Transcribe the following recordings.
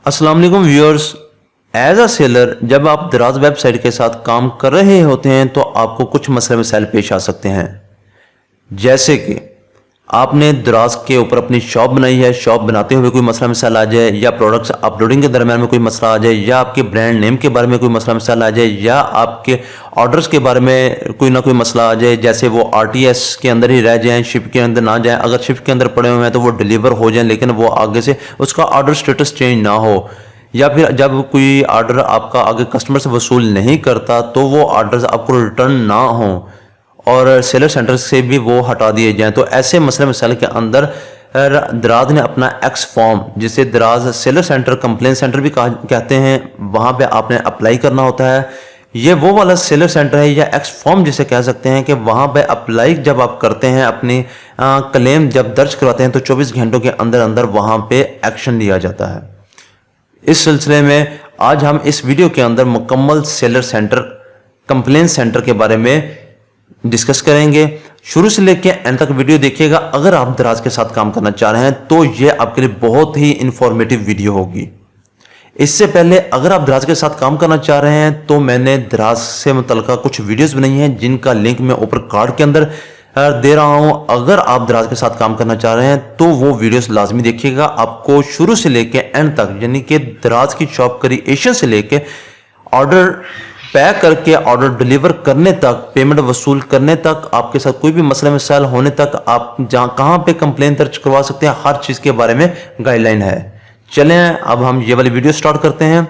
अस्सलाम वालेकुम viewers. As a seller जब आप दराज वेबसाइट के साथ काम कर रहे होते हैं तो आपको कुछ मसले मसाइल पेश आ सकते हैं। जैसे कि आपने दराज के ऊपर अपनी शॉप बनाई है, शॉप बनाते हुए कोई मसला मसाइल आ जाए, या प्रोडक्ट्स अपलोडिंग के दरमियान में कोई मसला आ जाए, या आपके ब्रांड नेम के बारे में कोई मसला मसाइल आ जाए, या आपके ऑर्डर्स के बारे में कोई ना कोई मसला आ जाए, जैसे वो RTS के अंदर ही रह जाएं, शिप के अंदर ना जाएं। अगर शिप के अंदर पड़े हुए हैं तो वो डिलीवर हो जाएं, लेकिन वो आगे से उसका ऑर्डर स्टेटस चेंज ना हो, या फिर जब कोई ऑर्डर आपका आगे कस्टमर से वसूल नहीं करता तो वो ऑर्डर्स आपको रिटर्न ना हो और सेलर सेंटर से भी वो हटा दिए जाएं। तो ऐसे मसले मसाइल के अंदर दराज ने अपना एक्स फॉर्म, जिसे दराज सेलर सेंटर कंप्लेन सेंटर भी कहते हैं, वहाँ पे आपने अप्लाई करना होता है। ये वो वाला सेलर सेंटर है या एक्स फॉर्म जिसे कह सकते हैं कि वहाँ पे अप्लाई जब आप करते हैं, अपनी क्लेम जब दर्ज करवाते हैं तो 24 घंटों के अंदर अंदर वहाँ पे एक्शन लिया जाता है। इस सिलसिले में आज हम इस वीडियो के अंदर मुकम्मल सेलर सेंटर कंप्लेन सेंटर के बारे में डिस्कस करेंगे। शुरू से लेकर एंड तक वीडियो देखिएगा। अगर आप दराज के साथ काम करना चाह रहे हैं तो ये आपके लिए बहुत ही इंफॉर्मेटिव वीडियो होगी। इससे पहले अगर आप दराज के साथ काम करना चाह रहे हैं तो मैंने दराज से मुतल्लिका कुछ वीडियोस बनाई हैं जिनका लिंक मैं ऊपर कार्ड के अंदर दे रहा हूं। अगर आप दराज के साथ काम करना चाह रहे हैं तो वो वीडियोस लाजमी देखिएगा। आपको शुरू से लेकर एंड तक, यानी कि दराज की शॉप क्रिएशन से लेकर ऑर्डर पैक करके ऑर्डर डिलीवर करने तक, पेमेंट वसूल करने तक, आपके साथ कोई भी मसले मसाइल होने तक, आप जहाँ कहाँ पे कंप्लेन दर्ज करवा सकते हैं, हर चीज़ के बारे में गाइडलाइन है। चलें अब हम ये वाली वीडियो स्टार्ट करते हैं।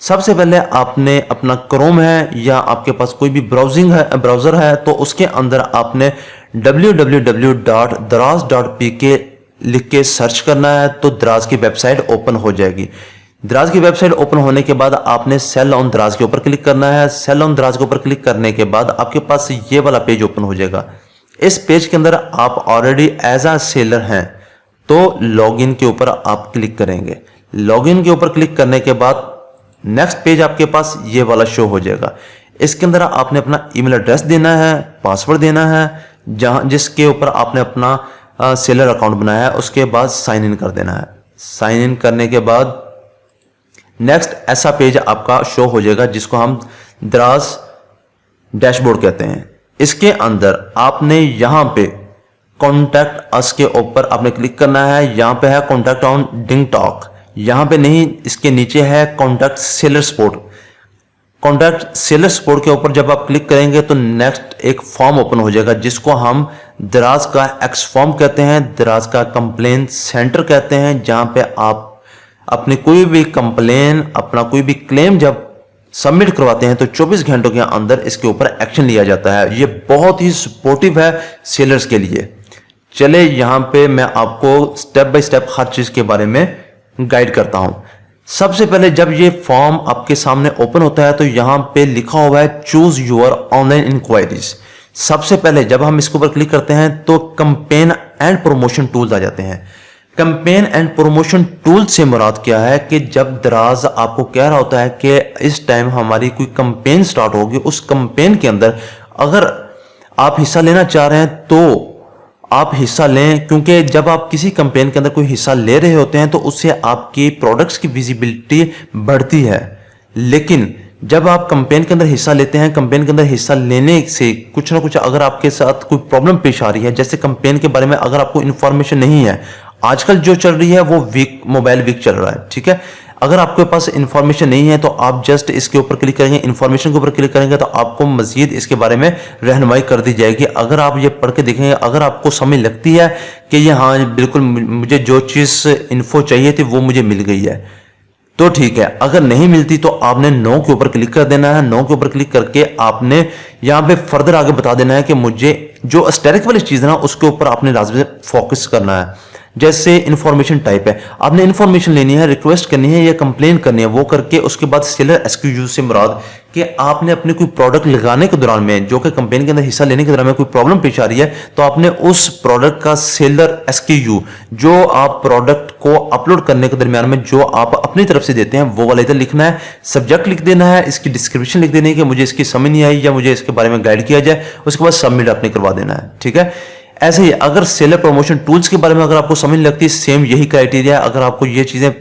सबसे पहले आपने अपना क्रोम है या आपके पास कोई भी ब्राउज़र है तो उसके अंदर आपने www.daraz.pk लिख के सर्च करना है तो दराज की वेबसाइट ओपन हो जाएगी। दराज की वेबसाइट ओपन होने के बाद आपने सेल ऑन दराज के ऊपर क्लिक करना है। सेल ऑन दराज के ऊपर क्लिक करने के बाद आपके पास ये वाला पेज ओपन हो जाएगा। इस पेज के अंदर आप ऑलरेडी एज आ सेलर हैं तो लॉगिन के ऊपर आप क्लिक करेंगे। लॉगिन के ऊपर क्लिक करने के बाद नेक्स्ट पेज आपके पास ये वाला शो हो जाएगा। इसके अंदर आपने अपना ईमेल एड्रेस देना है, पासवर्ड देना है, जहां जिसके ऊपर आपने अपना सेलर अकाउंट बनाया है, उसके बाद साइन इन कर देना है। साइन इन करने के बाद नेक्स्ट ऐसा पेज आपका शो हो जाएगा जिसको हम दराज डैशबोर्ड कहते हैं। इसके अंदर आपने यहां पे कॉन्टैक्ट अस के ऊपर आपने क्लिक करना है। यहां पे है कॉन्टैक्ट ऑन डिंग टॉक, यहां पे नहीं, इसके नीचे है contact seller support. Contact seller support के ऊपर जब आप क्लिक करेंगे तो नेक्स्ट एक फॉर्म ओपन हो जाएगा जिसको हम दराज का एक्स फॉर्म कहते हैं, दराज का कंप्लेन सेंटर कहते हैं, जहां पे आप अपनी कोई भी कंप्लेन, अपना कोई भी क्लेम जब सबमिट करवाते हैं तो 24 घंटों के अंदर इसके ऊपर एक्शन लिया जाता है। ये बहुत ही सपोर्टिव है सेलर्स के लिए। चले यहाँ पे मैं आपको स्टेप बाय स्टेप हर चीज के बारे में गाइड करता हूं। सबसे पहले जब ये फॉर्म आपके सामने ओपन होता है तो यहाँ पे लिखा हुआ है चूज योर ऑनलाइन इंक्वायरीज। सबसे पहले जब हम इसके ऊपर क्लिक करते हैं तो कंपेन एंड प्रमोशन टूल्स आ जाते हैं। कंपेन एंड प्रमोशन टूल से मुराद क्या है कि जब दराज आपको कह रहा होता है कि इस टाइम हमारी कोई कंपेन स्टार्ट होगी, उस कंपेन के अंदर अगर आप हिस्सा लेना चाह रहे हैं तो आप हिस्सा लें, क्योंकि जब आप किसी कंपेन के अंदर कोई हिस्सा ले रहे होते हैं तो उससे आपकी प्रोडक्ट्स की विजिबिलिटी बढ़ती है। लेकिन जब आप कंपेन के अंदर हिस्सा लेते हैं, कंपेन के अंदर हिस्सा लेने से कुछ ना कुछ अगर आपके साथ कोई प्रॉब्लम पेश आ रही है, जैसे कंपेन के बारे में अगर आपको इंफॉर्मेशन नहीं है, आजकल जो चल रही है वो वीक, मोबाइल वीक चल रहा है, ठीक है। अगर आपके पास इंफॉर्मेशन नहीं है तो आप जस्ट इसके ऊपर क्लिक करेंगे, इंफॉर्मेशन के ऊपर क्लिक करेंगे तो आपको मजीद इसके बारे में रहनुमाई कर दी जाएगी। अगर आप ये पढ़ के देखेंगे, अगर आपको समझ लगती है कि ये हाँ बिल्कुल मुझे जो चीज़ इन्फो चाहिए थी वो मुझे मिल गई है तो ठीक है। अगर नहीं मिलती तो आपने नो के ऊपर क्लिक कर देना है। नो के ऊपर क्लिक करके आपने यहाँ पे फर्दर आगे बता देना है कि मुझे जो स्टैटिक वाली चीज़ है ना उसके ऊपर आपने लाजमी फोकस करना है। जैसे इंफॉर्मेशन टाइप है, आपने इंफॉर्मेशन लेनी है, रिक्वेस्ट करनी है या कंप्लेन करनी है, वो करके उसके बाद सेलर एसक्यूज से मुराद कि आपने अपने कोई प्रोडक्ट लगाने के दौरान में, जो कि कंपेन के अंदर हिस्सा लेने के दौरान में कोई प्रॉब्लम पेश आ रही है तो आपने उस प्रोडक्ट का सेलर एसक्यू, जो आप प्रोडक्ट को अपलोड करने के दरमियान में जो आप अपनी तरफ से देते हैं वो वाला इधर लिखना है। सब्जेक्ट लिख देना है, इसकी डिस्क्रिप्शन लिख देनी है कि मुझे इसकी समझ नहीं आई या मुझे इसके बारे में गाइड किया जाए, उसके बाद सबमिट आपने करवा देना है, ठीक है। ऐसे ही अगर सेलर प्रमोशन टूल्स के बारे में अगर आपको समझ लगती है, सेम यही क्राइटेरिया है। अगर आपको ये चीजें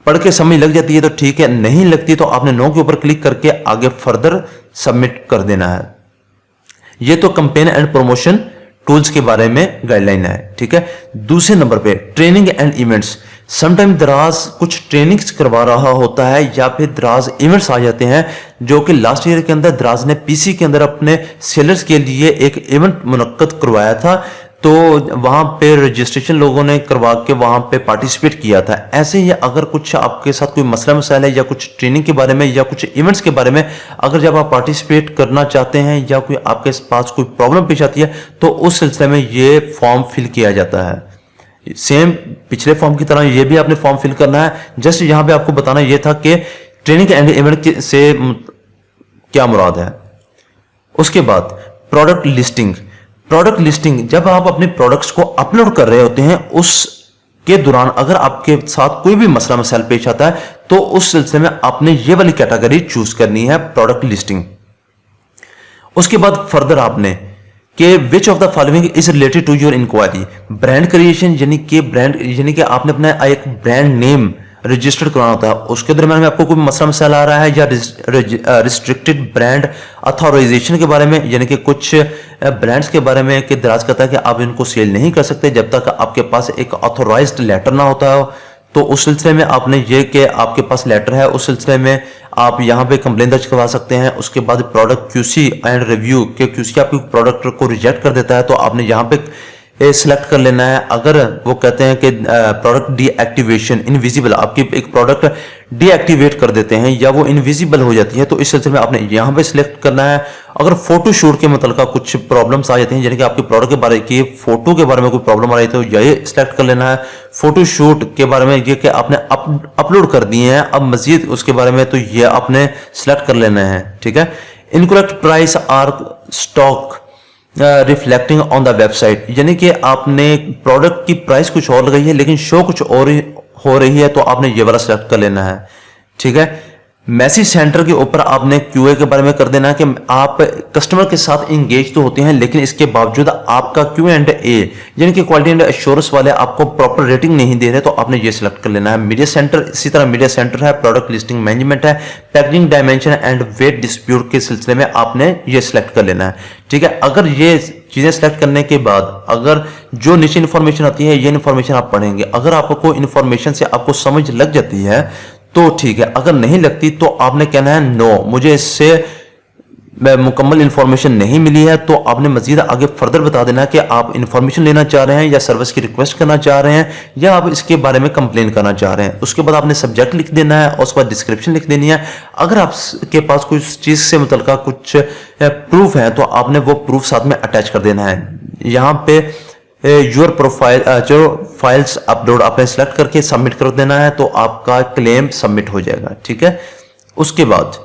पढ़ के समझ लग जाती है तो ठीक है, नहीं लगती तो आपने नो के ऊपर क्लिक करके आगे फर्दर सबमिट कर देना है। ये तो कैंपेन एंड प्रमोशन टूल्स के बारे में गाइडलाइन है, ठीक है। दूसरे नंबर पे ट्रेनिंग एंड इवेंट्स। समटाइम दराज कुछ ट्रेनिंग्स करवा रहा होता है या फिर दराज इवेंट्स आ जाते हैं, जो कि लास्ट ईयर के अंदर दराज ने पीसी के अंदर अपने सेलर्स के लिए एक इवेंट मुनक्कद करवाया था, तो वहां पे रजिस्ट्रेशन लोगों ने करवा के वहां पे पार्टिसिपेट किया था। ऐसे ही अगर कुछ आपके साथ कोई मसला मसाइल है या कुछ ट्रेनिंग के बारे में या कुछ इवेंट्स के बारे में अगर जब आप पार्टिसिपेट करना चाहते हैं या कोई आपके पास कोई प्रॉब्लम पेश आती है तो उस सिलसिले में ये फॉर्म फिल किया जाता है। सेम पिछले फॉर्म की तरह ये भी आपने फॉर्म फिल करना है। जस्ट यहाँ पे आपको बताना ये था कि ट्रेनिंग एंड इवेंट से क्या मुराद है। उसके बाद प्रोडक्ट लिस्टिंग। प्रोडक्ट लिस्टिंग, जब आप अपने प्रोडक्ट्स को अपलोड कर रहे होते हैं उसके दौरान अगर आपके साथ कोई भी मसला मसाइल पेश आता है तो उस सिलसिले में आपने ये वाली कैटेगरी चूज करनी है, प्रोडक्ट लिस्टिंग। उसके बाद फर्दर आपने कि which of the following is related to your inquiry. Brand creation यानी कि आपने अपना एक ब्रांड नेम रजिस्टर्ड कराना होता है। उसके दरम्यान में आपको कोई मसला मसाइल आ रहा है या रिस्ट्रिक्टेड ब्रांड अथॉराइजेशन के बारे में, यानी कि कुछ ब्रांड्स के बारे में कि दराज कहता है कि आप इनको सेल नहीं कर सकते जब तक आपके पास एक ऑथोराइज्ड लेटर ना होता हो। तो उस सिलसिले में आपने ये कि आपके पास लेटर है, उस सिलसिले में आप यहाँ पे कंप्लेन दर्ज करवा सकते हैं। उसके बाद प्रोडक्ट क्यूसी एंड रिव्यू के क्यूसी आपके प्रोडक्ट को रिजेक्ट कर देता है तो आपने यहाँ पे सिलेक्ट कर लेना है। अगर वो कहते हैं कि प्रोडक्ट डीएक्टिवेशन इनविजिबल, आपकी एक प्रोडक्ट डीएक्टिवेट कर देते हैं या वो इनविजिबल हो जाती है तो इस सिलसिले में आपने यहाँ पे सिलेक्ट करना है। अगर फोटो शूट के मतलब कुछ प्रॉब्लम्स आ जाती हैं, यानी कि आपके प्रोडक्ट के बारे की फोटो के बारे में कोई प्रॉब्लम आ रही है तो ये सिलेक्ट कर लेना है। फोटो शूट के बारे में ये कि आपने अपलोड कर दिए हैं, अब मजीद उसके बारे में तो ये आपने सिलेक्ट कर लेना है, ठीक है। Incorrect price or stock reflecting on the website, यानी कि आपने प्रोडक्ट की प्राइस कुछ और लगाई है लेकिन शो कुछ और हो रही है तो आपने ये वाला सेलेक्ट कर लेना है, ठीक है। मैसेज सेंटर के ऊपर आपने क्यूए के बारे में कर देना है कि आप कस्टमर के साथ इंगेज तो होते हैं लेकिन इसके बावजूद आपका Q&A यानी कि क्वालिटी एंड एश्योरेंस वाले आपको प्रॉपर रेटिंग नहीं दे रहे तो आपने ये सिलेक्ट कर लेना है। मीडिया सेंटर, इसी तरह मीडिया सेंटर है, प्रोडक्ट लिस्टिंग मैनेजमेंट है, packaging dimension and weight dispute के सिलसिले में आपने ये सिलेक्ट कर लेना है, ठीक है। अगर ये चीजें सिलेक्ट करने के बाद अगर जो नीचे इन्फॉर्मेशन आती है ये इन्फॉर्मेशन आप पढ़ेंगे, अगर आपको इन्फॉर्मेशन से आपको समझ लग जाती है तो ठीक है, अगर नहीं लगती तो आपने कहना है नो, मुझे इससे मुकम्मल इन्फॉर्मेशन नहीं मिली है। तो आपने मजीद आगे फर्दर बता देना कि आप इन्फॉर्मेशन लेना चाह रहे हैं या सर्विस की रिक्वेस्ट करना चाह रहे हैं या आप इसके बारे में कंप्लेन करना चाह रहे हैं। उसके बाद आपने सब्जेक्ट लिख देना है और उसके बाद डिस्क्रिप्शन लिख देनी है। अगर आपके पास कुछ चीज़ से मुतल्लिका कुछ प्रूफ है तो आपने वो प्रूफ साथ में अटैच कर देना है। यहाँ पे योर प्रोफाइल जो फाइल्स अपलोड आपने सेलेक्ट करके सबमिट कर देना है तो आपका क्लेम सबमिट हो जाएगा, ठीक है। उसके बाद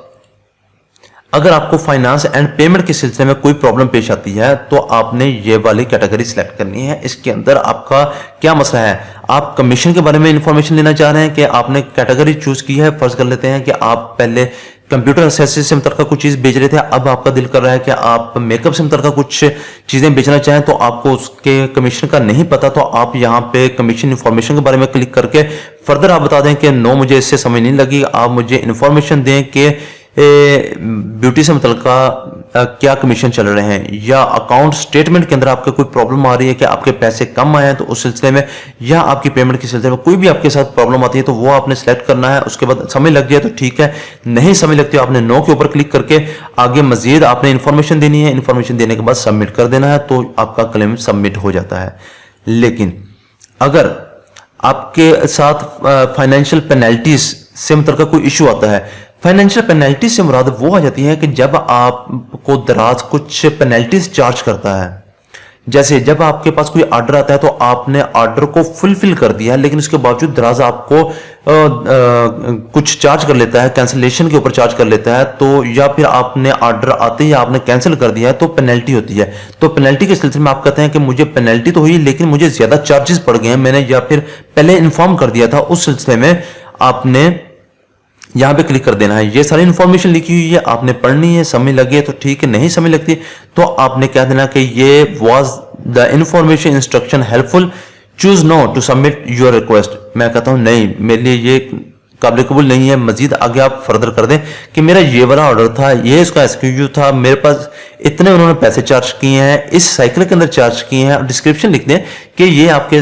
अगर आपको फाइनेंस एंड पेमेंट के सिलसिले में कोई प्रॉब्लम पेश आती है तो आपने ये वाली कैटेगरी सिलेक्ट करनी है। इसके अंदर आपका क्या मसला है, आप कमीशन के बारे में इंफॉर्मेशन लेना चाह रहे हैं कि आपने कैटेगरी चूज की है। फर्ज कर लेते हैं कि आप पहले कंप्यूटर एक्सेसरीज से मुतल्लिका कुछ चीज बेच रहे थे, अब आपका दिल कर रहा है कि आप मेकअप से मुतल्लिका कुछ चीजें बेचना चाहें तो आपको उसके कमीशन का नहीं पता तो आप यहाँ पे कमीशन इंफॉर्मेशन के बारे में क्लिक करके फर्दर आप बता दें कि नो, मुझे इससे समझ नहीं लगी, आप मुझे इंफॉर्मेशन दें कि ब्यूटी से मुतल्लिका क्या कमीशन चल रहे हैं, या अकाउंट स्टेटमेंट के अंदर आपके कोई प्रॉब्लम आ रही है कि आपके पैसे कम आए हैं तो उस सिलसिले में, या आपकी पेमेंट के सिलसिले में कोई भी आपके साथ प्रॉब्लम आती है तो वो आपने सेलेक्ट करना है। उसके बाद समझ लग जाए तो ठीक है, नहीं समझ लगती तो आपने नो के ऊपर क्लिक करके आगे मजीद आपने इन्फॉर्मेशन देनी है। इन्फॉर्मेशन देने के बाद सबमिट कर देना है तो आपका क्लेम सबमिट हो जाता है। लेकिन अगर आपके साथ फाइनेंशियल पेनल्टीज से मुतल्लिका कोई इशू आता है, फाइनेंशियल पेनल्टी से मुराद वो आ जाती है कि जब आपको दराज कुछ पेनल्टीज चार्ज करता है, जैसे जब आपके पास कोई ऑर्डर आता है तो आपने ऑर्डर को फुलफिल कर दिया लेकिन उसके बावजूद दराज आपको कुछ चार्ज कर लेता है, कैंसिलेशन के ऊपर चार्ज कर लेता है, तो या फिर आपने ऑर्डर आते ही आपने कैंसिल कर दिया है तो पेनल्टी होती है। तो पेनल्टी के सिलसिले में आप कहते हैं कि मुझे पेनल्टी तो हुई लेकिन मुझे ज्यादा चार्जेस पड़ गए हैं, मैंने या फिर पहले इन्फॉर्म कर दिया था, उस सिलसिले में आपने यहां पे क्लिक कर देना है। ये सारी इंफॉर्मेशन लिखी हुई है, आपने पढ़नी है, समझ लगे तो ठीक है, नहीं समझ लगती तो आपने कह देना कि ये was the information instruction helpful, choose no to submit your request. मैं कहता हूं नहीं, मेरे लिए ये काबिल नहीं है, मजीद आगे आप फर्दर कर दें कि मेरा ये वाला ऑर्डर था, ये इसका एसक्यूयू था, मेरे पास इतने उन्होंने पैसे चार्ज किए हैं, इस साइकिल के अंदर चार्ज किए हैं, और डिस्क्रिप्शन लिख दें कि ये आपके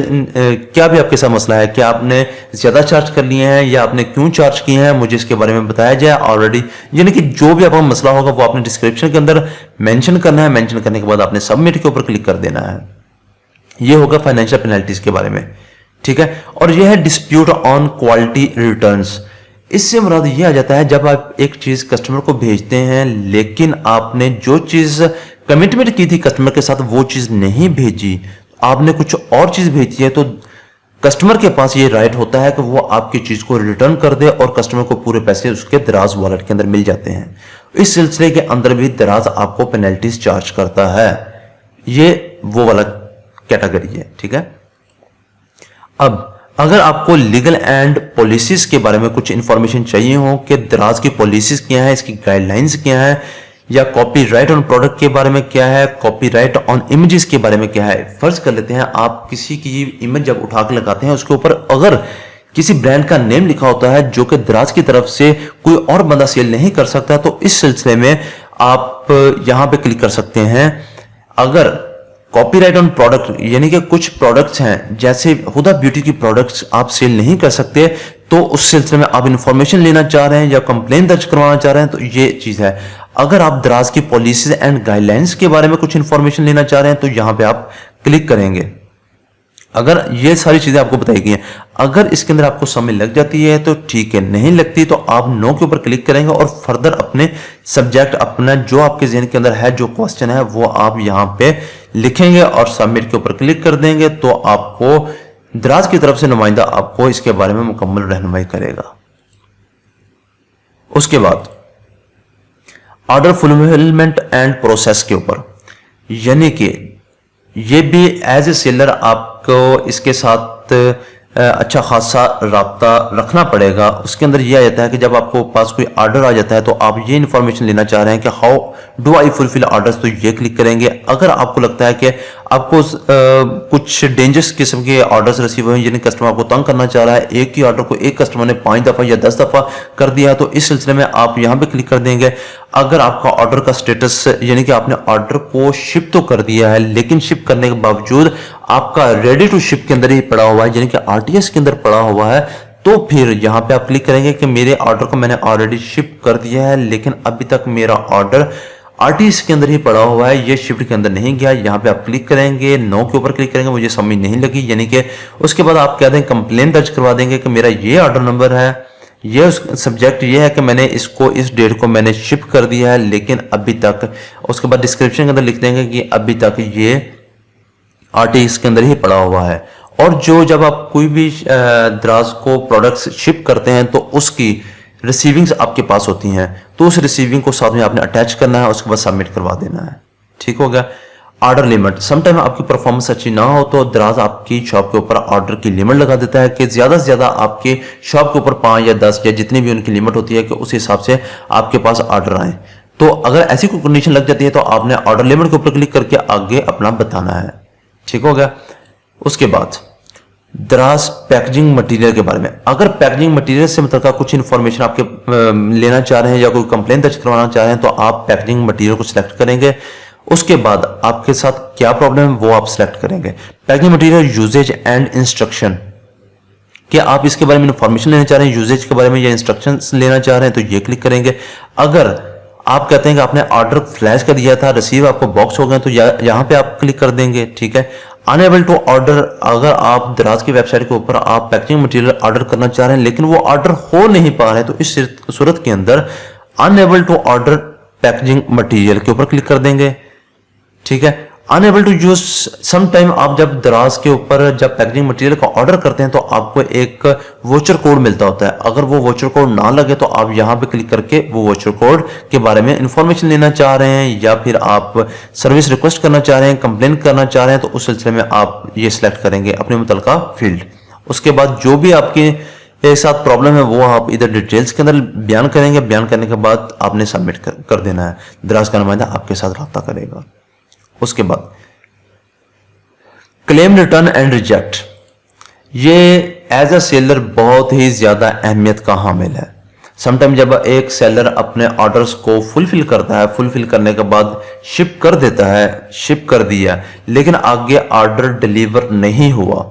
क्या भी आपके साथ मसला है, कि आपने ज़्यादा चार्ज कर लिए हैं या आपने क्यों चार्ज किए हैं, मुझे इसके बारे में बताया जाए ऑलरेडी। यानी कि जो भी आपका मसला होगा वो आपने डिस्क्रिप्शन के अंदर मेंशन करना है। मेंशन करने के बाद आपने सबमिट के ऊपर क्लिक कर देना है। ये होगा फाइनेंशियल पेनल्टीज के बारे में, ठीक है। और ये है डिस्प्यूट ऑन क्वालिटी रिटर्न्स। इससे मुराद ये आ जाता है जब आप एक चीज कस्टमर को भेजते हैं लेकिन आपने जो चीज कमिटमेंट की थी कस्टमर के साथ वो चीज नहीं भेजी, आपने कुछ और चीज भेजी है, तो कस्टमर के पास ये राइट होता है कि वो आपकी चीज को रिटर्न कर दे और कस्टमर को पूरे पैसे उसके दराज वॉलेट के अंदर मिल जाते हैं। इस सिलसिले के अंदर भी दराज आपको पेनल्टीज चार्ज करता है। ये वो वाला कैटेगरी है, ठीक है। अब अगर आपको लीगल एंड पॉलिसीज के बारे में कुछ इंफॉर्मेशन चाहिए हो कि दराज की पॉलिसीज क्या है, इसकी गाइडलाइंस क्या है, या कॉपीराइट ऑन प्रोडक्ट के बारे में क्या है, कॉपीराइट ऑन इमेजेस के बारे में क्या है। फर्ज कर लेते हैं आप किसी की इमेज जब उठा के लगाते हैं उसके ऊपर अगर किसी ब्रांड का नेम लिखा होता है जो कि दराज की तरफ से कोई और बंदा सेल नहीं कर सकता, तो इस सिलसिले में आप यहां पे क्लिक कर सकते हैं। अगर कॉपीराइट ऑन प्रोडक्ट यानी कि कुछ प्रोडक्ट्स हैं जैसे हुदा ब्यूटी की प्रोडक्ट्स आप सेल नहीं कर सकते, तो उस सिलसिले में आप इंफॉर्मेशन लेना चाह रहे हैं या कंप्लेन दर्ज करवाना चाह रहे हैं, तो ये चीज है। अगर आप दराज की पॉलिसीज एंड गाइडलाइंस के बारे में कुछ इंफॉर्मेशन लेना चाह रहे हैं तो यहां पे आप क्लिक करेंगे। अगर ये सारी चीजें आपको बताई गई हैं, अगर इसके अंदर आपको समझ लग जाती है तो ठीक है, नहीं लगती तो आप नो के ऊपर क्लिक करेंगे और फर्दर अपने सब्जेक्ट अपना जो आपके ज़हन के अंदर है, जो क्वेश्चन है वो आप यहां पे लिखेंगे और सबमिट के ऊपर क्लिक कर देंगे, तो आपको दराज की तरफ से नुमाइंदा आपको इसके बारे में मुकम्मल रहनुमाई करेगा। उसके बाद ऑर्डर फुलफिलमेंट एंड प्रोसेस के ऊपर, यानी कि ये भी एज ए सेलर आपको इसके साथ अच्छा खासा राब्ता रखना पड़ेगा। उसके अंदर ये आ जाता है कि जब आपको पास कोई ऑर्डर आ जाता है तो आप ये इन्फॉर्मेशन लेना चाह रहे हैं कि how do I fulfil orders, तो ये क्लिक करेंगे। अगर आपको लगता है कि आपको कुछ डेंजरस किस्म के ऑर्डर्स रिसीव हुए, यानी कस्टमर आपको तंग करना चाह रहा है, एक ही ऑर्डर को एक कस्टमर ने 5 दफ़ा या 10 दफ़ा कर दिया, तो इस सिलसिले में आप यहाँ पे क्लिक कर देंगे। अगर आपका ऑर्डर का स्टेटस यानी कि आपने ऑर्डर को शिप तो कर दिया है लेकिन शिप करने के बावजूद आपका रेडी टू शिप के अंदर ही पड़ा हुआ है, यानी कि आरटीएस के अंदर पड़ा हुआ है, तो फिर यहां पे आप क्लिक करेंगे कि मेरे ऑर्डर को मैंने ऑलरेडी शिप कर दिया है लेकिन अभी तक मेरा ऑर्डर आरटीएस के अंदर ही पड़ा हुआ है, ये शिफ्ट के अंदर नहीं गया। यहाँ पे आप क्लिक करेंगे, नो के ऊपर क्लिक करेंगे, मुझे समझ नहीं लगी, यानी कि उसके बाद आप क्या दें कंप्लेन दर्ज करवा देंगे कि मेरा ये ऑर्डर नंबर है, ये सब्जेक्ट ये है कि मैंने इसको इस डेट को मैंने शिप कर दिया है लेकिन अभी तक, उसके बाद डिस्क्रिप्शन के अंदर लिख देंगे कि अभी तक ये आरटीएस के अंदर ही पड़ा हुआ है। और जो जब आप कोई भी दराज को प्रोडक्ट्स शिप करते हैं तो उसकी रिसीविंग्स आपके पास होती हैं, तो उस रिसीविंग को साथ में आपने अटैच करना है, उसके बाद सबमिट करवा देना है। ठीक हो गया। ऑर्डर लिमिट, समटाइम आपकी परफॉर्मेंस अच्छी ना हो तो दराज आपकी शॉप के ऊपर ऑर्डर की लिमिट लगा देता है कि ज्यादा से ज्यादा आपके शॉप के ऊपर 5 या 10 या जितनी भी उनकी लिमिट होती है कि उस हिसाब से आपके पास ऑर्डर आए। तो अगर ऐसी कोई कंडीशन लग जाती है तो आपने ऑर्डर लिमिट के ऊपर क्लिक करके आगे अपना बताना है। ठीक हो गया। उसके बाद दराज पैकेजिंग मटेरियल के बारे में, अगर पैकेजिंग मटेरियल से मतलब कुछ इंफॉर्मेशन आपके लेना चाह रहे हैं या कोई कंप्लेंट दर्ज करवाना चाह रहे हैं तो आप पैकेजिंग मटेरियल को सिलेक्ट करेंगे। उसके बाद आपके साथ क्या प्रॉब्लम है वो आप सिलेक्ट करेंगे। Packaging material usage and instruction, क्या आप इसके बारे में इंफॉर्मेशन लेना चाह रहे हैं यूजेज के बारे में या इंस्ट्रक्शंस लेना चाह रहे हैं तो ये क्लिक करेंगे। अगर आप कहते हैं कि आपने ऑर्डर फ्लैश कर दिया था, रिसीव आपको बॉक्स हो गए, तो यहां पे आप क्लिक कर देंगे। ठीक है। अनएबल टू ऑर्डर, अगर आप दराज की वेबसाइट के ऊपर आप पैकेजिंग मटेरियल ऑर्डर करना चाह रहे हैं लेकिन वो ऑर्डर हो नहीं पा रहे, तो इस सूरत के अंदर unable to order packaging material के ऊपर क्लिक कर देंगे। ठीक है। Unable to use, some time आप जब दराज के ऊपर जब पैकेजिंग मटेरियल का ऑर्डर करते हैं तो आपको एक वोचर कोड मिलता होता है, अगर वो वोचर कोड ना लगे तो आप यहां पे क्लिक करके वो वोचर कोड के बारे में इंफॉर्मेशन लेना चाह रहे हैं या फिर आप सर्विस रिक्वेस्ट करना चाह रहे हैं, कंप्लेन करना चाह रहे हैं, तो उस सिलसिले में आप ये सिलेक्ट करेंगे अपने मुतलका फील्ड। उसके बाद जो भी आपके साथ प्रॉब्लम है वो आप इधर डिटेल्स के अंदर बयान करेंगे। बयान करने के बाद आपने सबमिट कर देना है, दराज का नुमाइंदा आपके साथ राब्ता करेगा। उसके बाद क्लेम रिटर्न एंड रिजेक्ट, ये एज अ सेलर बहुत ही ज़्यादा अहमियत का हामिल है। समटाइम जब एक सेलर अपने ऑर्डर्स को फुलफिल करता है, फुलफिल करने के बाद शिप कर देता है, शिप कर दिया, लेकिन आगे ऑर्डर डिलीवर नहीं हुआ,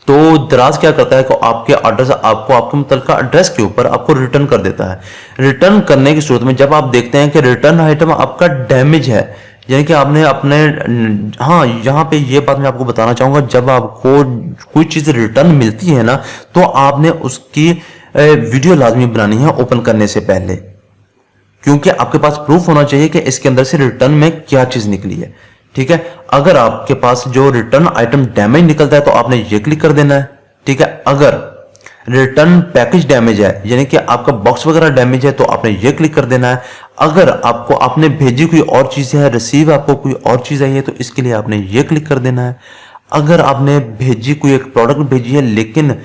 तो दराज क्या करता है कि आपके ऑर्डर्स आपको आपके मुतल्लिका एड्रेस के ऊपर आपको रिटर्न कर देता है। रिटर्न करने की सूरत में जब आप देखते हैं कि रिटर्न आइटम आपका डैमेज है, यानी कि आपने अपने, हाँ यहाँ पे ये बात मैं आपको बताना चाहूँगा, जब आपको कोई चीज़ रिटर्न मिलती है ना, तो आपने उसकी वीडियो लाजमी बनानी है ओपन करने से पहले, क्योंकि आपके पास प्रूफ होना चाहिए कि इसके अंदर से रिटर्न में क्या चीज़ निकली है। ठीक है, अगर आपके पास जो रिटर्न आइटम डैमेज निकलता है तो आपने ये क्लिक कर देना है। ठीक है, अगर रिटर्न पैकेज डैमेज है, यानी कि आपका बॉक्स वगैरह डैमेज है, तो आपने ये क्लिक कर देना है। अगर आपको आपने भेजी कोई और चीज़ है, रिसीव आपको कोई और चीज़ आई है, तो इसके लिए आपने ये क्लिक कर देना है। अगर आपने भेजी कोई एक प्रोडक्ट भेजी है, लेकिन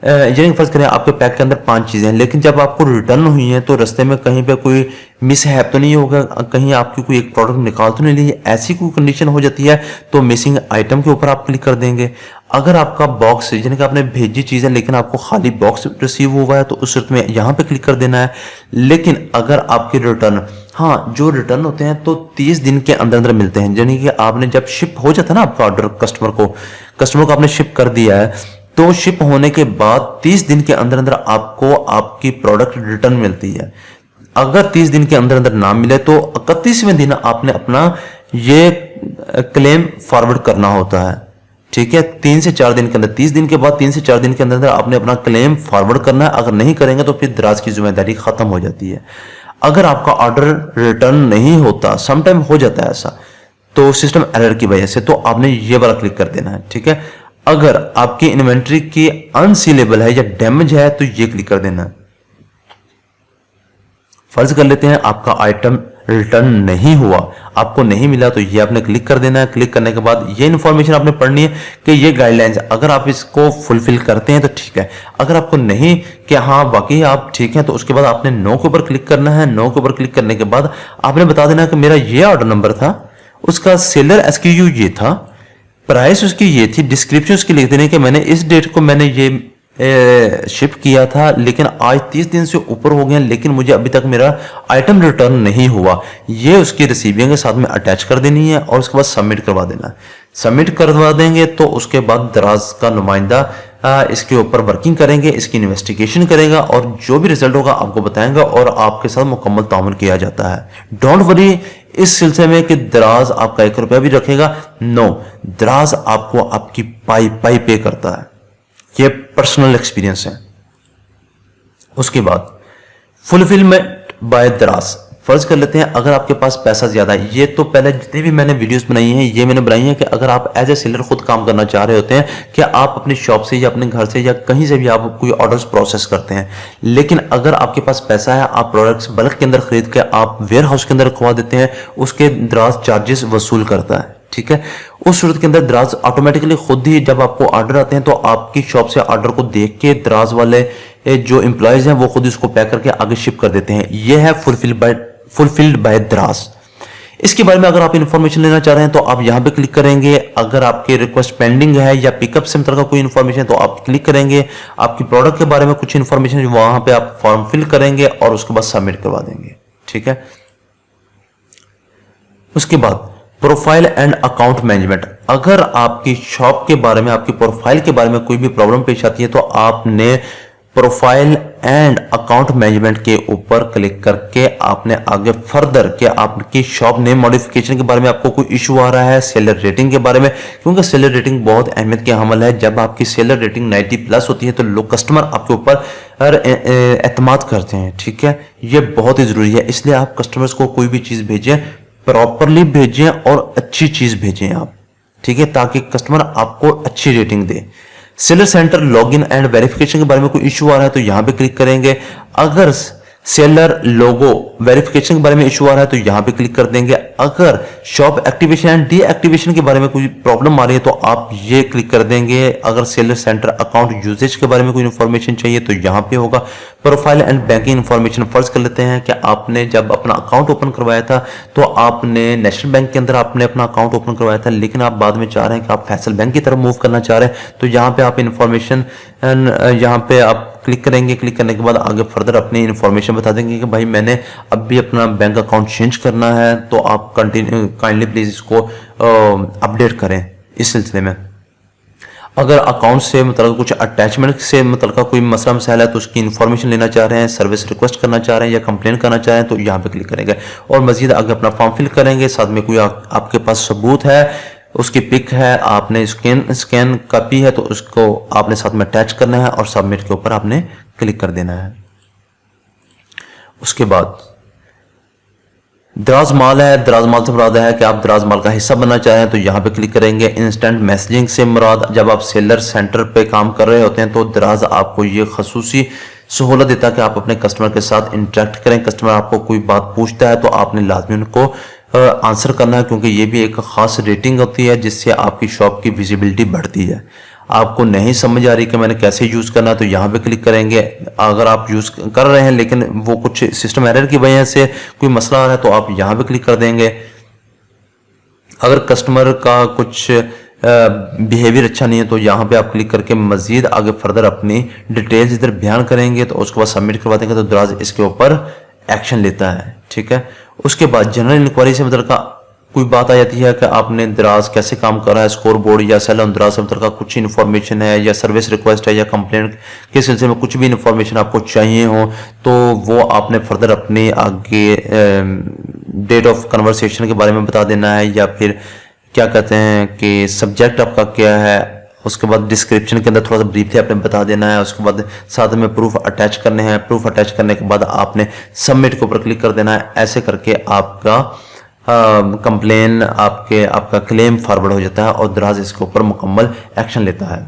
यानी फर्ज करें आपके पैक के अंदर 5 चीज़ें हैं, लेकिन जब आपको रिटर्न हुई है तो रास्ते में कहीं पे कोई मिसहैप तो नहीं होगा, कहीं आपकी कोई एक प्रोडक्ट निकाल तो नहीं ली, ऐसी कोई कंडीशन हो जाती है तो मिसिंग आइटम के ऊपर आप क्लिक कर देंगे। अगर आपका बॉक्स, यानी कि आपने भेजी चीज़ें लेकिन आपको खाली बॉक्स रिसीव हुआ है, तो उस सूरत में यहाँ पे क्लिक कर देना है। लेकिन अगर आपके रिटर्न, हाँ जो रिटर्न होते हैं तो 30 दिन के अंदर अंदर मिलते हैं, यानी कि आपने जब शिप हो जाता है ना आपका ऑर्डर, कस्टमर को आपने शिप कर दिया है, तो शिप होने के बाद 30 दिन के अंदर अंदर आपको आपकी प्रोडक्ट रिटर्न मिलती है। अगर 30 दिन के अंदर अंदर ना मिले तो 31वें दिन आपने अपना ये क्लेम फॉरवर्ड करना होता है। ठीक है, 3 से 4 दिन के अंदर, 30 दिन के बाद 3 से 4 दिन के अंदर अंदर आपने अपना क्लेम फॉरवर्ड करना है। अगर नहीं करेंगे तो फिर दराज की जिम्मेदारी खत्म हो जाती है। अगर आपका ऑर्डर रिटर्न नहीं होता, समटाइम हो जाता है ऐसा, तो सिस्टम एरर की वजह से, तो आपने ये वाला क्लिक कर देना है। ठीक है, अगर आपकी इन्वेंट्री की अनसीलेबल है या डैमेज है तो ये क्लिक कर देना है। फर्ज कर लेते हैं आपका आइटम रिटर्न नहीं हुआ, आपको नहीं मिला, तो ये आपने क्लिक कर देना है। क्लिक करने के बाद ये इन्फॉर्मेशन आपने पढ़नी है कि ये गाइडलाइंस, अगर आप इसको फुलफिल करते हैं तो ठीक है, अगर आपको नहीं कि हाँ वाकई आप ठीक हैं, तो उसके बाद आपने नो के ऊपर क्लिक करना है। नो के ऊपर क्लिक करने के बाद आपने बता देना कि मेरा ये ऑर्डर नंबर था, उसका सेलर SKU ये था, प्राइस उसकी ये थी, डिस्क्रिप्शन उसकी लिख देने कि मैंने इस डेट को मैंने ये शिप किया था, लेकिन आज 30 दिन से ऊपर हो गए, लेकिन मुझे अभी तक मेरा आइटम रिटर्न नहीं हुआ। ये उसकी रिसीविंग के साथ में अटैच कर देनी है और उसके बाद सबमिट करवा देना है। सबमिट करवा देंगे तो उसके बाद दराज का नुमाइंदा इसके ऊपर वर्किंग करेंगे, इसकी इन्वेस्टिगेशन करेगा और जो भी रिजल्ट होगा आपको बताएंगा और आपके साथ मुकम्मल ताउन किया जाता है। डोंट वरी इस सिलसिले में कि दराज आपका 1 रुपया भी रखेगा, नो, दराज आपको आपकी पाई पे करता है। ये पर्सनल एक्सपीरियंस है। उसके बाद फुलफिलमेंट बाय दराज, फर्ज कर लेते हैं अगर आपके पास पैसा ज्यादा है, ये तो पहले जितनी भी मैंने वीडियोस बनाई हैं ये मैंने बनाई है कि अगर आप एज ए सेलर खुद काम करना चाह रहे होते हैं कि आप अपने शॉप से या अपने घर से या कहीं से भी आप कोई ऑर्डर्स प्रोसेस करते हैं, लेकिन अगर आपके पास पैसा है, आप प्रोडक्ट्स बल्क के अंदर खरीद के आप वेयर हाउस के अंदर रखवा देते हैं, उसके दराज चार्जेस वसूल करता है। ठीक है, उस सूरत के अंदर दराज ऑटोमेटिकली खुद ही जब आपको ऑर्डर आते हैं तो आपकी शॉप से ऑर्डर को देख के दराज वाले जो एम्प्लॉयज हैं वो खुद इसको पैक करके आगे शिप कर देते हैं। ये है फुलफिल्ड बाय दराज। इसके बारे में अगर आप इंफॉर्मेशन लेना चाह रहे हैं तो आप यहां पे क्लिक करेंगे। अगर आपके रिक्वेस्ट पेंडिंग है या पिकअप से मतलब का कोई इंफॉर्मेशन है तो आप क्लिक करेंगे। आपकी प्रोडक्ट के बारे में कुछ इंफॉर्मेशन वहां पे आप फॉर्म फिल करेंगे और उसके बाद सबमिट करवा देंगे। ठीक है, उसके बाद प्रोफाइल एंड अकाउंट मैनेजमेंट, अगर आपकी शॉप के बारे में, आपकी प्रोफाइल के बारे में कोई भी प्रॉब्लम पेश आती है तो आपने प्रोफाइल एंड अकाउंट मैनेजमेंट के ऊपर क्लिक करके आपने आगे फर्दर कि आपकी शॉप नेम मॉडिफिकेशन के बारे में आपको कोई इशू आ रहा है, सेलर रेटिंग के बारे में, क्योंकि सेलर रेटिंग बहुत अहमियत के हमल है। जब आपकी सेलर रेटिंग 90+ होती है तो लोग कस्टमर आपके ऊपर एतमाद करते हैं। ठीक है, ये बहुत ही जरूरी है, इसलिए आप कस्टमर्स को कोई भी चीज भेजें प्रॉपरली भेजें और अच्छी चीज भेजें आप। ठीक है, ताकि कस्टमर आपको अच्छी rating they. Seller centre login and verification के बारे में कोई इशू आ रहा है तो यहां पे क्लिक करेंगे। अगर सेलर लोगो वेरिफिकेशन के बारे में इशू आ रहा है तो यहां पे क्लिक कर देंगे। अगर शॉप एक्टिवेशन एंड डीएक्टिवेशन के बारे में कोई प्रॉब्लम आ रही है तो आप ये क्लिक कर देंगे। अगर सेलर सेंटर अकाउंट यूजेज के बारे में कोई इंफॉर्मेशन चाहिए तो यहां पे होगा। प्रोफाइल एंड बैंकिंग इंफॉर्मेशन फर्ज कर लेते हैं कि आपने जब अपना अकाउंट ओपन करवाया था तो आपने नेशनल बैंक के अंदर आपने अपना अकाउंट ओपन करवाया था, लेकिन आप बाद में चाह रहे हैं कि आप फैसल बैंक की तरफ मूव करना चाह रहे हैं तो यहाँ पे आप इंफॉर्मेशन यहाँ पे आप क्लिक करेंगे। क्लिक करने के बाद आगे फर्दर अपनी इंफॉर्मेशन बता देंगे कि भाई मैंने अब भी अपना बैंक अकाउंट चेंज करना है तो आप काइंडली प्लीज इसको अपडेट करें। इस सिलसिले में अगर अकाउंट से मतलब कुछ अटैचमेंट से मतलब कोई मसला मसाइल है तो उसकी इन्फॉर्मेशन लेना चाह रहे हैं, सर्विस रिक्वेस्ट करना चाह रहे हैं या कंप्लेन करना चाह रहे हैं तो यहाँ पे क्लिक करेंगे और मजीद आगे अपना फॉर्म फिल करेंगे। साथ में कोई आपके पास सबूत है, उसकी पिक है, आपने स्कैन कॉपी है तो उसको आपने साथ में अटैच करना है और सबमिट के ऊपर आपने क्लिक कर देना है। उसके बाद दराज माल है। दराज माल से मुराद है कि आप दराज माल का हिस्सा बनना चाह रहे हैं तो यहाँ पे क्लिक करेंगे। इंस्टेंट मैसेजिंग से मुराद जब आप सेलर सेंटर पे काम कर रहे होते हैं तो दराज आपको ये खसूसी सहूलत देता है कि आप अपने कस्टमर के साथ इंटरेक्ट करें। कस्टमर आपको कोई बात पूछता है तो आपने लाजमी उनको आंसर करना है, क्योंकि ये भी एक खास रेटिंग होती है जिससे आपकी शॉप की विजिबिलिटी बढ़ती है। आपको नहीं समझ आ रही कि मैंने कैसे यूज़ करना है तो यहाँ पे क्लिक करेंगे। अगर आप यूज़ कर रहे हैं लेकिन वो कुछ सिस्टम एरर की वजह से कोई मसला आ रहा है तो आप यहाँ पे क्लिक कर देंगे। अगर कस्टमर का कुछ बिहेवियर अच्छा नहीं है तो यहाँ पे आप क्लिक करके मजीद आगे फर्दर अपनी डिटेल्स इधर बयान करेंगे तो उसके बाद सबमिट करवा देंगे तो दराज इसके ऊपर एक्शन लेता है। ठीक है। उसके बाद जनरल इंक्वायरी से मतलब का कोई बात आ जाती है कि आपने दराज कैसे काम कर रहा है, स्कोर बोर्ड या सेल ऑन दराज से मतलब का कुछ इन्फॉर्मेशन है या सर्विस रिक्वेस्ट है या कंप्लेंट के सिलसिले में कुछ भी इन्फॉर्मेशन आपको चाहिए हो तो वो आपने फर्दर अपने आगे डेट ऑफ कन्वर्सेशन के बारे में बता देना है या फिर क्या कहते हैं कि सब्जेक्ट आपका क्या है। उसके बाद डिस्क्रिप्शन के अंदर थोड़ा सा ब्रीफली आपने बता देना है। उसके बाद साथ में प्रूफ अटैच करने हैं। प्रूफ अटैच करने के बाद आपने सबमिट के ऊपर क्लिक कर देना है। ऐसे करके आपका कंप्लेन आपका क्लेम फॉरवर्ड हो जाता है और दराज इसके ऊपर मुकम्मल एक्शन लेता है।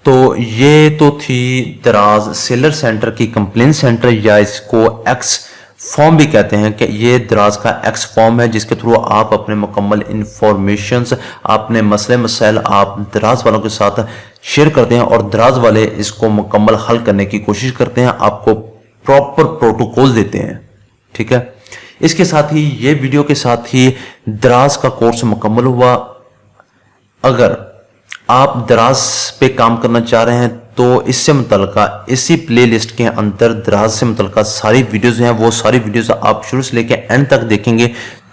तो ये तो थी दराज सेलर सेंटर की कंप्लेन सेंटर या इसको एक्स फॉर्म भी कहते हैं कि ये दराज का एक्स फॉर्म है जिसके थ्रू आप अपने मुकम्मल इंफॉर्मेशंस, अपने मसले मसाइल आप दराज वालों के साथ शेयर करते हैं और दराज वाले इसको मुकम्मल हल करने की कोशिश करते हैं, आपको प्रॉपर प्रोटोकॉल देते हैं। ठीक है। इसके साथ ही ये वीडियो के साथ ही दराज का कोर्स मुकम्मल हुआ। अगर आप दराज पे काम करना चाह रहे हैं तो इससे मुतल्लिका इसी प्लेलिस्ट के अंदर दराज से मुतल्लिका सारी वीडियोस हैं, वो सारी वीडियोस आप शुरू से लेकर एंड तक देखेंगे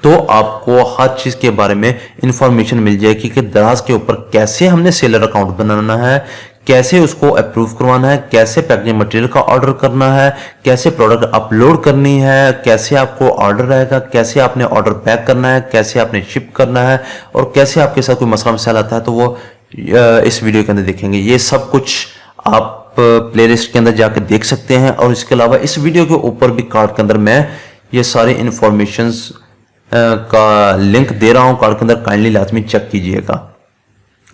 तो आपको हर चीज़ के बारे में इंफॉर्मेशन मिल जाएगी कि दराज के ऊपर कैसे हमने सेलर अकाउंट बनाना है, कैसे उसको अप्रूव करवाना है, कैसे पैकेजिंग मटेरियल का ऑर्डर करना है, कैसे प्रोडक्ट अपलोड करनी है, कैसे आपको ऑर्डर रहेगा, कैसे आपने ऑर्डर पैक करना है, कैसे आपने शिप करना है और कैसे आपके साथ कोई मसला मसाइल आता है तो वो इस वीडियो के अंदर देखेंगे। ये सब कुछ आप प्लेलिस्ट के अंदर जाकर देख सकते हैं और इसके अलावा इस वीडियो के ऊपर भी कार्ड के अंदर मैं ये सारे इंफॉर्मेशंस का लिंक दे रहा हूं। कार्ड के अंदर काइंडली लाजमी चेक कीजिएगा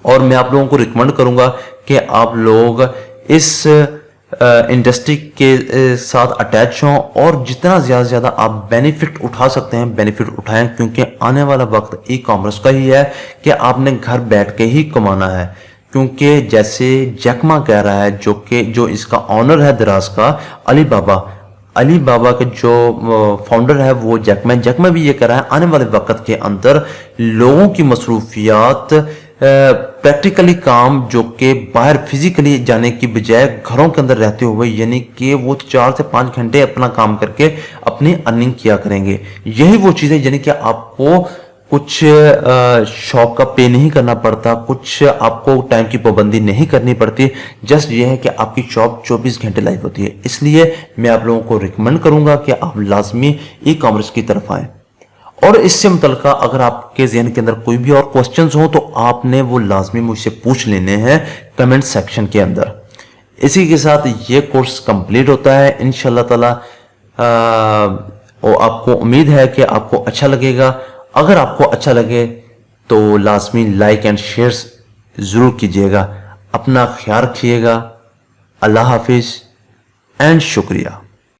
और मैं आप लोगों को रिकमेंड करूंगा कि आप लोग इस इंडस्ट्री के साथ अटैच हों और जितना ज़्यादा से ज़्यादा आप बेनिफिट उठा सकते हैं बेनिफिट उठाएं, क्योंकि आने वाला वक्त ई कॉमर्स का ही है कि आपने घर बैठ के ही कमाना है। क्योंकि जैसे जैकमा कह रहा है जो इसका ऑनर है दराज का अली बाबा के जो फाउंडर है वो जैकमा भी ये कह रहा है आने वाले वक्त के अंदर लोगों की मसरूफियात प्रैक्टिकली काम जो कि बाहर फिजिकली जाने की बजाय घरों के अंदर रहते हुए यानी कि वो 4 से 5 घंटे अपना काम करके अपनी अर्निंग किया करेंगे। यही वो चीज़ है यानी कि आपको कुछ शॉप का पे नहीं करना पड़ता, कुछ आपको टाइम की पाबंदी नहीं करनी पड़ती, जस्ट ये है कि आपकी शॉप 24 घंटे लाइव होती है। इसलिए मैं आप लोगों को रिकमेंड करूंगा कि आप लाजमी ई कॉमर्स की तरफ आएँ। और इससे मुतल्लिका अगर आपके ज़हन के अंदर कोई भी और क्वेश्चंस हो तो आपने वो लाजमी मुझसे पूछ लेने हैं कमेंट सेक्शन के अंदर। इसी के साथ ये कोर्स कंप्लीट होता है इंशाल्लाह ताला और आपको उम्मीद है कि आपको अच्छा लगेगा। अगर आपको अच्छा लगे तो लाजमी लाइक एंड शेयर ज़रूर कीजिएगा। अपना ख्याल रखिएगा। अल्लाह हाफिज़ एंड शुक्रिया।